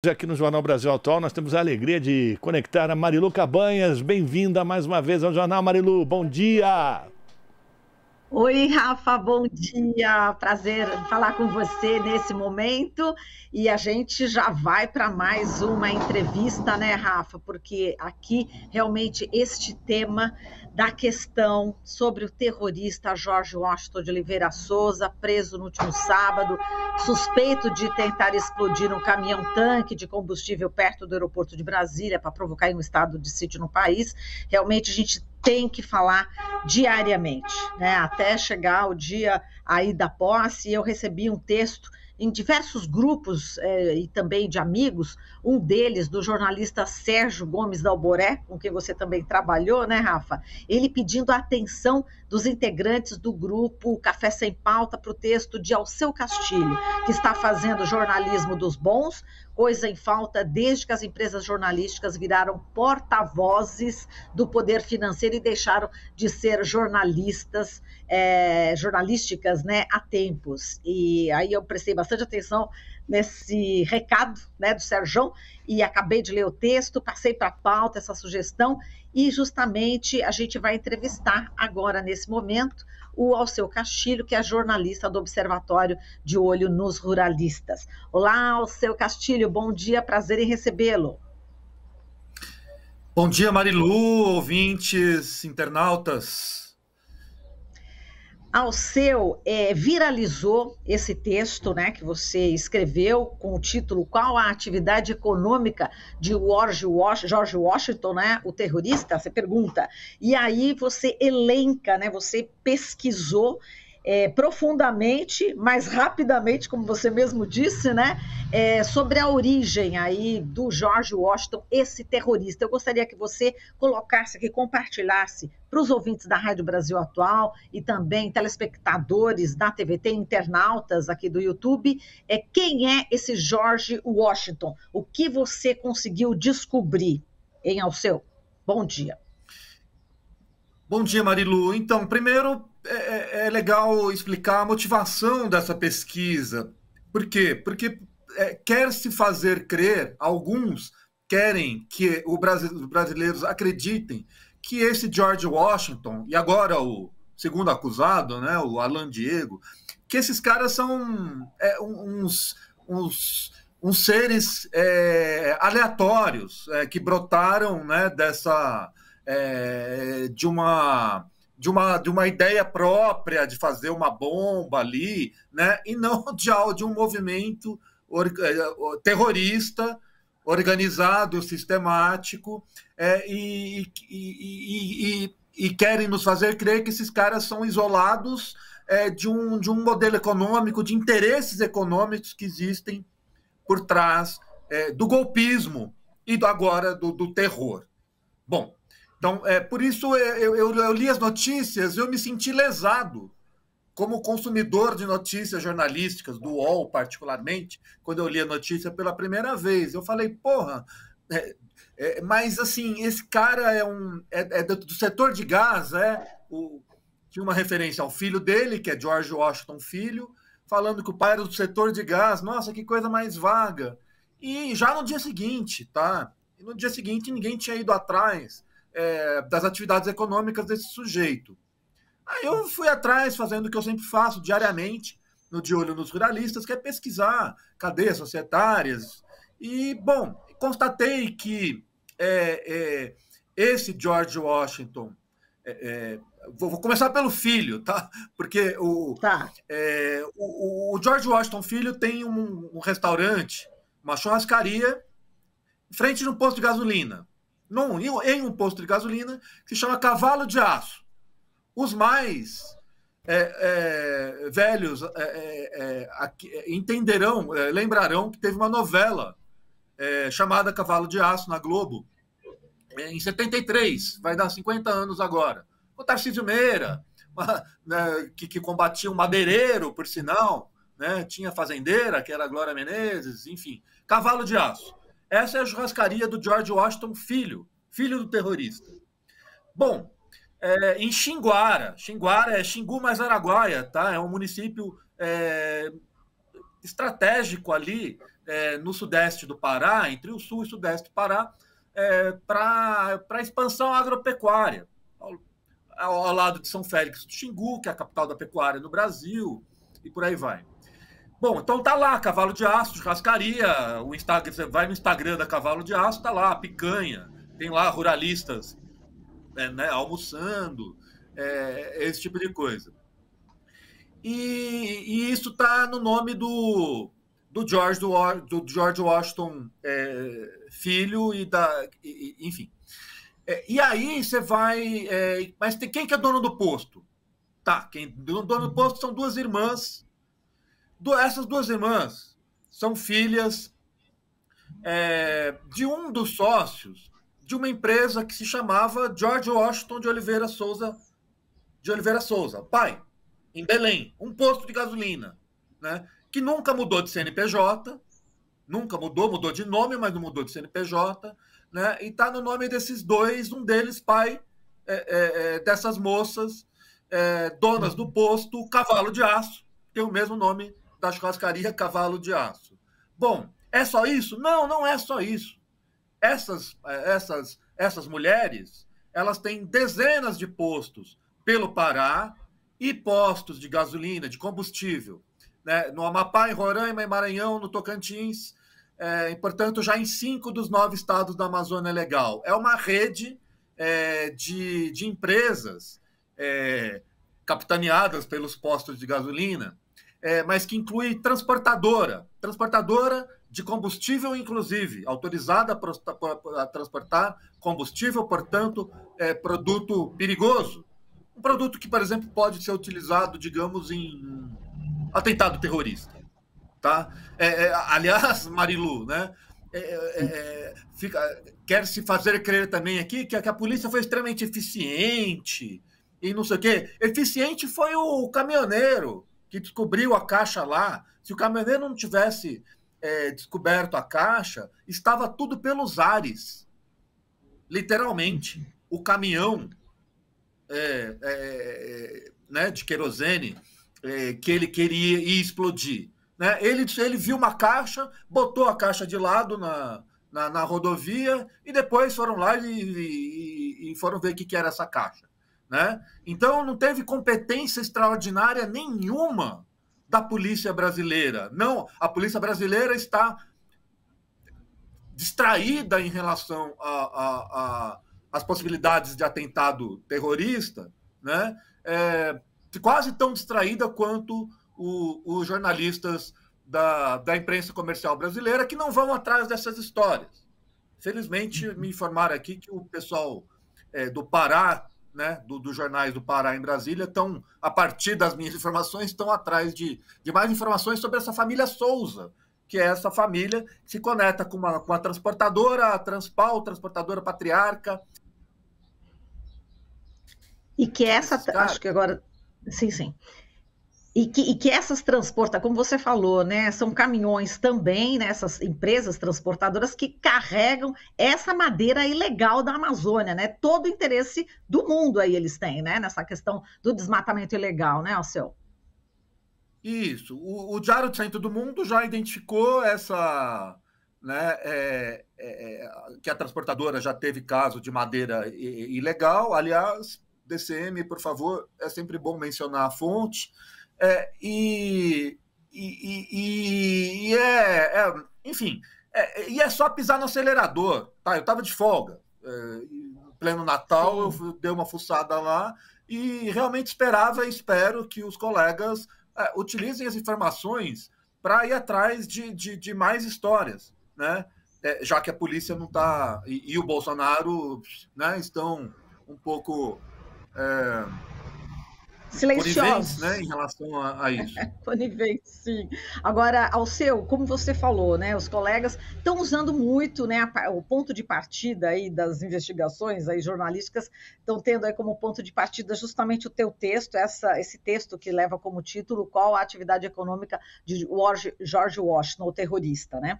Aqui no Jornal Brasil Atual, nós temos a alegria de conectar a Marilu Cabanhas. Bem-vinda mais uma vez ao Jornal, Marilu. Bom dia! Oi, Rafa, bom dia. Prazer falar com você nesse momento. E a gente já vai para mais uma entrevista, né, Rafa? Porque aqui realmente este tema da questão sobre o terrorista Jorge Washington de Oliveira Souza, preso no último sábado, suspeito de tentar explodir um caminhão-tanque de combustível perto do aeroporto de Brasília para provocar um estado de sítio no país. Realmente a gente tem que falar diariamente, né? Até chegar o dia aí da posse, eu recebi um texto em diversos grupos e também de amigos, um deles do jornalista Sérgio Gomes da Alboré, com quem você também trabalhou, né, Rafa? Ele pedindo a atenção dos integrantes do grupo Café Sem Pauta para o texto de Alceu Castilho, que está fazendo jornalismo dos bons, coisa em falta desde que as empresas jornalísticas viraram porta-vozes do poder financeiro e deixaram de ser jornalísticas, né, há tempos. E aí eu prestei bastante atenção nesse recado, né, do Sérgio, e acabei de ler o texto, passei para a pauta essa sugestão, e justamente a gente vai entrevistar agora, nesse momento, o Alceu Castilho, que é jornalista do Observatório de Olho nos Ruralistas. Olá, Alceu Castilho, bom dia, prazer em recebê-lo. Bom dia, Marilu, ouvintes, internautas. Alceu, viralizou esse texto, né, que você escreveu com o título Qual a atividade econômica de George Washington, né, o terrorista? Você pergunta. E aí você elenca, né, você pesquisou profundamente, mais rapidamente, como você mesmo disse, né, sobre a origem aí do George Washington, esse terrorista. Eu gostaria que você colocasse aqui, compartilhasse para os ouvintes da Rádio Brasil Atual e também telespectadores da TVT, internautas aqui do YouTube, quem é esse George Washington? O que você conseguiu descobrir, hein, Alceu? Bom dia. Bom dia, Marilu. Então, primeiro, é legal explicar a motivação dessa pesquisa. Por quê? Porque quer se fazer crer, alguns querem que os brasileiros acreditem que esse George Washington, e agora o segundo acusado, né, o Alan Diego, que esses caras são uns seres aleatórios que brotaram, né, de uma ideia própria de fazer uma bomba ali, né, e não de um movimento terrorista, organizado, sistemático, e querem nos fazer crer que esses caras são isolados de um modelo econômico, de interesses econômicos que existem por trás do golpismo e agora do terror. Bom, então, por isso eu li as notícias, eu me senti lesado como consumidor de notícias jornalísticas, do UOL particularmente, quando eu li a notícia pela primeira vez. Eu falei, porra, mas assim, esse cara é do setor de gás, tinha uma referência ao filho dele, que é George Washington Filho, falando que o pai era do setor de gás. Nossa, que coisa mais vaga. E já no dia seguinte, tá? E no dia seguinte ninguém tinha ido atrás das atividades econômicas desse sujeito. Aí eu fui atrás, fazendo o que eu sempre faço diariamente, no De Olho nos Ruralistas, que é pesquisar cadeias societárias. E, bom, constatei que esse George Washington... vou começar pelo filho, tá? Porque o George Washington Filho tem um restaurante, uma churrascaria, em frente de um posto de gasolina. Em um posto de gasolina que se chama Cavalo de Aço. Os mais velhos entenderão, lembrarão que teve uma novela chamada Cavalo de Aço na Globo, em 73, vai dar 50 anos agora. O Tarcísio Meira, que combatia um madeireiro, por sinal, né? Tinha fazendeira, que era a Glória Menezes, enfim. Cavalo de Aço. Essa é a churrascaria do George Washington filho do terrorista. Bom, em Xinguara é Xingu mais Araguaia, tá? É um município estratégico ali no sudeste do Pará, entre o sul e o sudeste do Pará, para a expansão agropecuária, ao lado de São Félix do Xingu, que é a capital da pecuária no Brasil, e por aí vai. Bom, então tá lá, Cavalo de Aço, churrascaria, o Instagram, você vai no Instagram da Cavalo de Aço, tá lá, picanha, tem lá ruralistas né, almoçando, esse tipo de coisa. E isso tá no nome do George Washington filho enfim. E aí você vai... mas quem que é dono do posto? Tá, dono do posto são duas irmãs. Essas duas irmãs são filhas de um dos sócios de uma empresa que se chamava George Washington de Oliveira Souza, pai, em Belém, um posto de gasolina, né, que nunca mudou de CNPJ, mudou de nome, mas não mudou de CNPJ, né, e está no nome desses dois, um deles pai dessas moças, donas do posto Cavalo de Aço, que tem o mesmo nome da churrascaria Cavalo de Aço. Bom, é só isso? Não, não é só isso. Essas mulheres, elas têm dezenas de postos pelo Pará e postos de gasolina, de combustível, né, no Amapá, em Roraima, em Maranhão, no Tocantins, e, portanto, já em 5 dos 9 estados da Amazônia Legal. É uma rede de empresas capitaneadas pelos postos de gasolina, mas que inclui transportadora de combustível, inclusive, autorizada para transportar combustível, portanto, produto perigoso. Um produto que, por exemplo, pode ser utilizado, digamos, em atentado terrorista. Tá? Aliás, Marilu, né? Quer-se fazer crer também aqui que a polícia foi extremamente eficiente e não sei o quê. Eficiente foi o caminhoneiro que descobriu a caixa lá. Se o caminhoneiro não tivesse descoberto a caixa, estava tudo pelos ares. Literalmente. O caminhão né, de querosene que ele queria explodir. Né? Ele viu uma caixa, botou a caixa de lado na rodovia e depois foram lá e foram ver o que era essa caixa. Né? Então, não teve competência extraordinária nenhuma da polícia brasileira. Não, a polícia brasileira está distraída em relação às possibilidades de atentado terrorista, né? Quase tão distraída quanto os jornalistas da imprensa comercial brasileira, que não vão atrás dessas histórias. Felizmente, me informaram aqui que o pessoal do Pará, né, dos jornais do Pará em Brasília, estão, a partir das minhas informações, estão atrás de mais informações sobre essa família Souza, que é essa família que se conecta com a transportadora, a Transpal, transportadora Patriarca. E que acho que agora... Sim. E que essas transportadoras, como você falou, né, são caminhões também, né, essas empresas transportadoras que carregam essa madeira ilegal da Amazônia, né? Todo o interesse do mundo aí eles têm, né, nessa questão do desmatamento ilegal, né, Alceu? Isso. O Diário do Centro do Mundo já identificou essa, né, que a transportadora já teve caso de madeira ilegal. Aliás, DCM, por favor, é sempre bom mencionar a fonte. Enfim, e é só pisar no acelerador, tá? Eu estava de folga, em pleno Natal. Sim. Eu dei uma fuçada lá e realmente espero que os colegas utilizem as informações para ir atrás de mais histórias, né? Já que a polícia não está, e o Bolsonaro, né, estão um pouco silenciosos, né, em relação a isso. Conivente, sim. Agora, Alceu, como você falou, né, os colegas estão usando muito, né, o ponto de partida aí das investigações aí jornalísticas, estão tendo aí como ponto de partida justamente o teu texto, esse texto que leva como título Qual a atividade econômica de George Washington, o terrorista, né?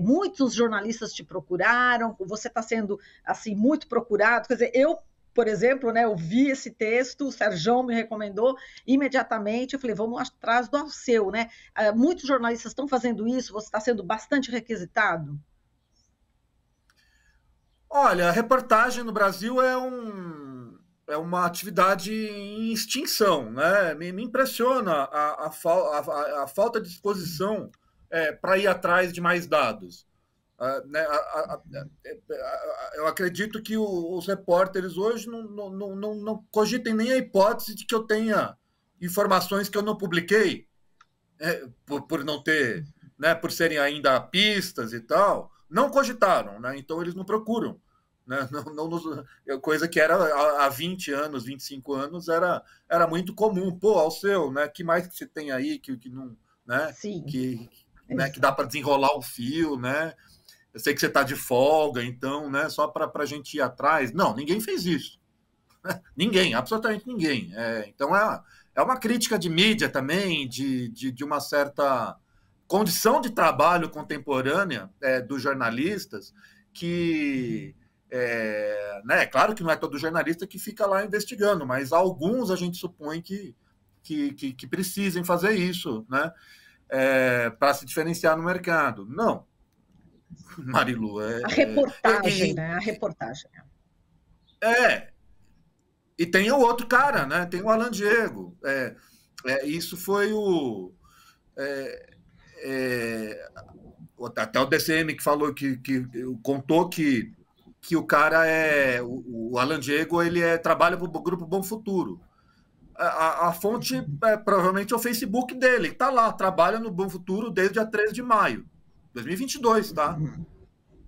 Muitos jornalistas te procuraram, você está sendo assim muito procurado, quer dizer, eu por exemplo, né, eu vi esse texto, o Sérgio me recomendou imediatamente, eu falei, vamos atrás do Alceu, né? Muitos jornalistas estão fazendo isso, você está sendo bastante requisitado? Olha, a reportagem no Brasil é uma atividade em extinção, né? Me impressiona a falta de disposição para ir atrás de mais dados. Né, eu acredito que os repórteres hoje não cogitem nem a hipótese de que eu tenha informações que eu não publiquei, por não ter, né, por serem ainda pistas e tal, não cogitaram, né, então eles não procuram. Né, coisa que era há 20 anos, 25 anos, era muito comum. Pô, Alceu, né, que mais que você tem aí que não, né, Sim. né, que dá para desenrolar um fio, né? Eu sei que você está de folga, então, né, só para a gente ir atrás. Não, ninguém fez isso. Ninguém, absolutamente ninguém. Então, é uma crítica de mídia também, de uma certa condição de trabalho contemporânea dos jornalistas, que, né, claro que não é todo jornalista que fica lá investigando, mas alguns a gente supõe que precisem fazer isso, né, para se diferenciar no mercado. Não. Marilu. A reportagem, né? A reportagem. E tem o outro cara, né? Tem o Alan Diego. Isso foi até o DCM que falou que contou que o cara o Alan Diego, ele trabalha para o Grupo Bom Futuro. A fonte provavelmente é o Facebook dele. Está lá, trabalha no Bom Futuro desde a 13 de maio. 2022, tá?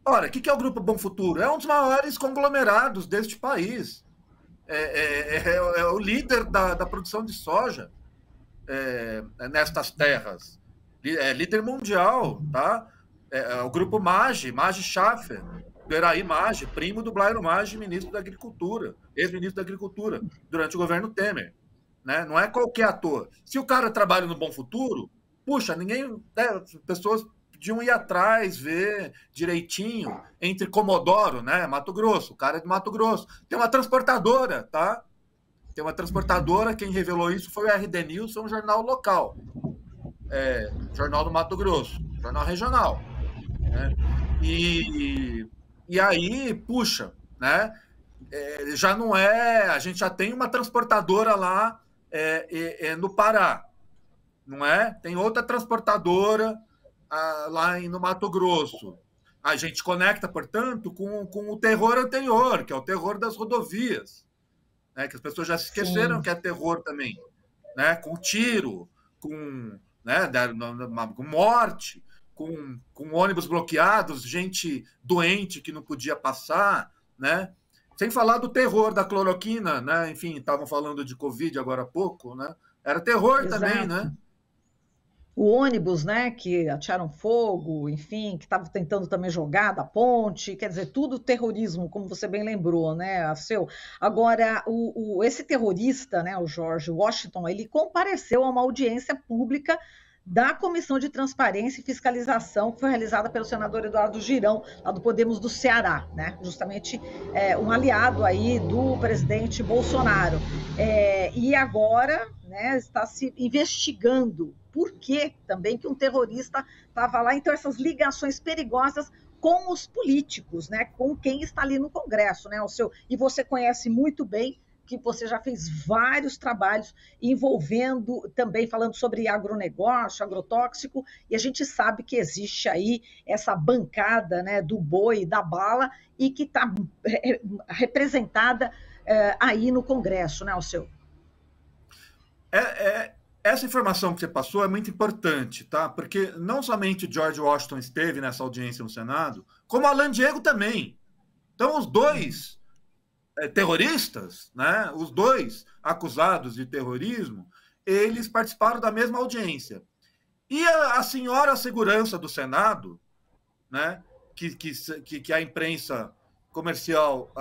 Ora, o que é o Grupo Bom Futuro? É um dos maiores conglomerados deste país. É o líder da produção de soja nestas terras. É líder mundial, tá? É o Grupo Maggi Schaffer, Peraí Maggi, primo do Blairo Maggi, ministro da Agricultura, ex-ministro da Agricultura, durante o governo Temer. Né? Não é qualquer ator. Se o cara trabalha no Bom Futuro, puxa, pessoas podiam ir atrás, ver direitinho, entre Comodoro, né, Mato Grosso, o cara é de Mato Grosso. Tem uma transportadora, tá? Tem uma transportadora, quem revelou isso foi o RD News, um jornal local. Jornal do Mato Grosso, jornal regional. Né? E aí, puxa, né? Já não a gente já tem uma transportadora lá no Pará, não é? Tem outra transportadora lá no Mato Grosso. A gente conecta, portanto, com o terror anterior, que é o terror das rodovias, né? Que as pessoas já se esqueceram. Sim. Que é terror também, né? Com tiro, com morte, com ônibus bloqueados, gente doente que não podia passar, né? Sem falar do terror da cloroquina, né? Enfim, estavam falando de Covid agora há pouco, né? Era terror. Exato. Também, né? O ônibus, né, que atiraram fogo, enfim, que estava tentando também jogar da ponte, quer dizer, tudo terrorismo, como você bem lembrou, né, Alceu? Agora, esse terrorista, né, o George Washington, ele compareceu a uma audiência pública da Comissão de Transparência e Fiscalização, que foi realizada pelo senador Eduardo Girão, lá do Podemos do Ceará, né? Justamente um aliado aí do presidente Bolsonaro. E agora, né, está se investigando por que também que um terrorista estava lá. Então, essas ligações perigosas com os políticos, né? Com quem está ali no Congresso, né? E você conhece muito bem, que você já fez vários trabalhos envolvendo, também falando sobre agronegócio, agrotóxico, e a gente sabe que existe aí essa bancada, né, do boi, da bala, e que está representada aí no Congresso, né, Alceu? Essa informação que você passou é muito importante, tá? Porque não somente George Washington esteve nessa audiência no Senado, como Alan Diego também. Então, os dois terroristas, né? Os dois acusados de terrorismo, eles participaram da mesma audiência. E a senhora segurança do Senado, né? Que a imprensa comercial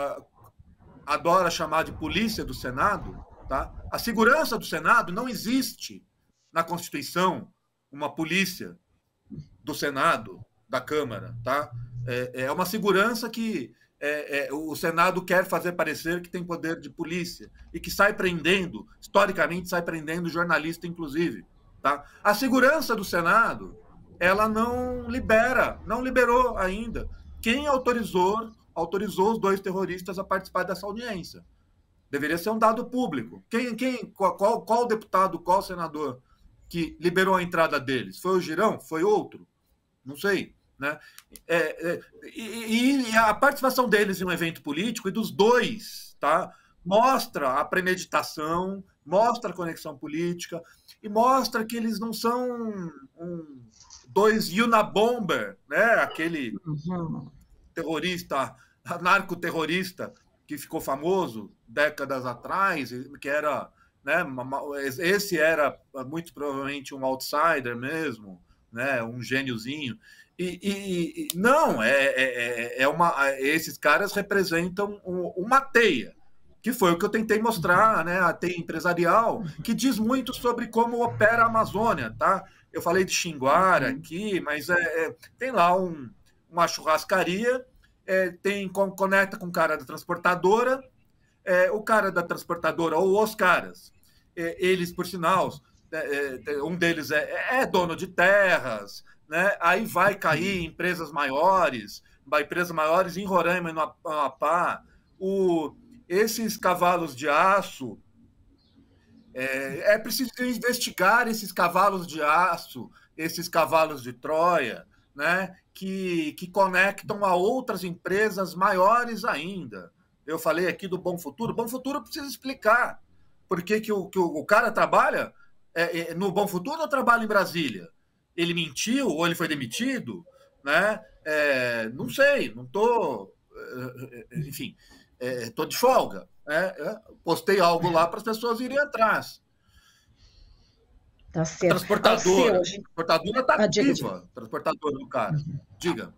adora chamar de polícia do Senado, tá? A segurança do Senado não existe na Constituição, uma polícia do Senado, da Câmara, tá? É uma segurança que o Senado quer fazer parecer que tem poder de polícia e que sai prendendo, historicamente sai prendendo jornalista, inclusive. Tá? A segurança do Senado, ela não liberou ainda quem autorizou os 2 terroristas a participar dessa audiência. Deveria ser um dado público. Qual deputado, qual senador que liberou a entrada deles? Foi o Girão? Foi outro? Não sei. Né? E a participação deles em um evento político, e dos 2, tá? Mostra a premeditação, mostra a conexão política, e mostra que eles não são 2 Unabomber, né? Aquele terrorista, narcoterrorista, que ficou famoso décadas atrás, que era, né, esse era muito provavelmente um outsider mesmo, né, um gêniozinho. Não, esses caras representam uma teia, que foi o que eu tentei mostrar, né, a teia empresarial, que diz muito sobre como opera a Amazônia, tá? Eu falei de Xinguara aqui, mas tem lá uma churrascaria, conecta com o cara da transportadora, o cara da transportadora, ou os caras, eles, por sinal, um deles é dono de terras, né? Aí vai cair em empresas maiores em Roraima e no Amapá. Esses cavalos de aço, é preciso investigar esses cavalos de aço, esses cavalos de Troia, né? Que conectam a outras empresas maiores ainda. Eu falei aqui do Bom Futuro. Bom Futuro precisa explicar por que o cara trabalha no Bom Futuro ou trabalha em Brasília. Ele mentiu ou ele foi demitido, né? Não sei, não estou... enfim, estou de folga. Postei algo lá para as pessoas irem atrás. Tá certo. Transportadora está ativa, transportadora do cara. Diga.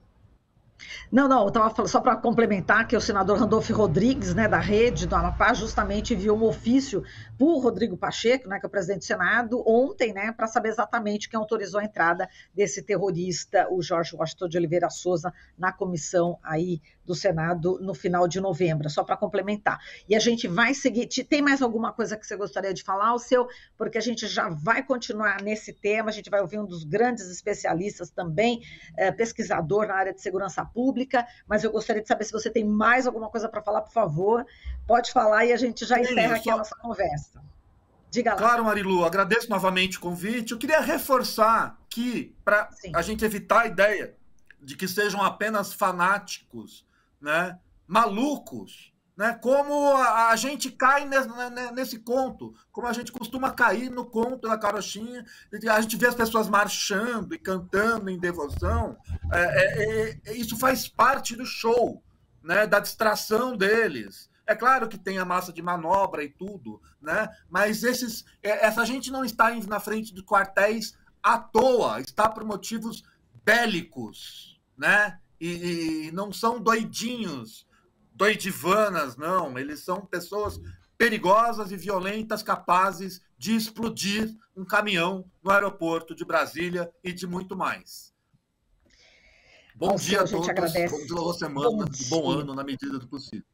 Não, eu estava falando só para complementar que o senador Randolfo Rodrigues, né, da Rede do Amapá, justamente enviou um ofício para o Rodrigo Pacheco, né, que é o presidente do Senado, ontem, né, para saber exatamente quem autorizou a entrada desse terrorista, o Jorge Washington de Oliveira Souza, na comissão aí do Senado no final de novembro, só para complementar. E a gente vai seguir. Tem mais alguma coisa que você gostaria de falar, Alceu? Porque a gente já vai continuar nesse tema, a gente vai ouvir um dos grandes especialistas também, pesquisador na área de segurança pública, mas eu gostaria de saber se você tem mais alguma coisa para falar, por favor, pode falar e a gente já encerra aqui a nossa conversa. Diga lá. Claro, Marilu, agradeço novamente o convite. Eu queria reforçar que, para a gente evitar a ideia de que sejam apenas fanáticos, né, malucos, né, como a gente cai nesse conto, como a gente costuma cair no conto da carochinha, a gente vê as pessoas marchando e cantando em devoção, isso faz parte do show, né, da distração deles. É claro que tem a massa de manobra e tudo, né, mas essa gente não está na frente dos quartéis à toa, está por motivos bélicos, né, e não são doidinhos, doidivanas, não. Eles são pessoas perigosas e violentas, capazes de explodir um caminhão no aeroporto de Brasília e de muito mais. Bom dia a todos, boa semana e bom ano na medida do possível.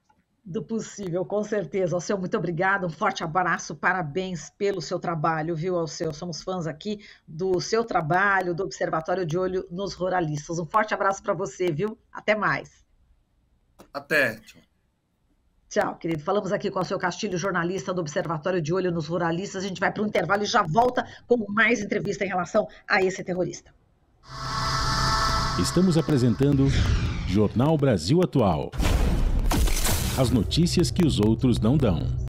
Do possível, com certeza. Alceu, muito obrigada, um forte abraço, parabéns pelo seu trabalho, viu, Alceu? Somos fãs aqui do seu trabalho, do Observatório de Olho nos Ruralistas. Um forte abraço para você, viu? Até mais. Até. Tchau, querido. Falamos aqui com o Alceu Castilho, jornalista do Observatório de Olho nos Ruralistas. A gente vai para o intervalo e já volta com mais entrevista em relação a esse terrorista. Estamos apresentando Jornal Brasil Atual. As notícias que os outros não dão.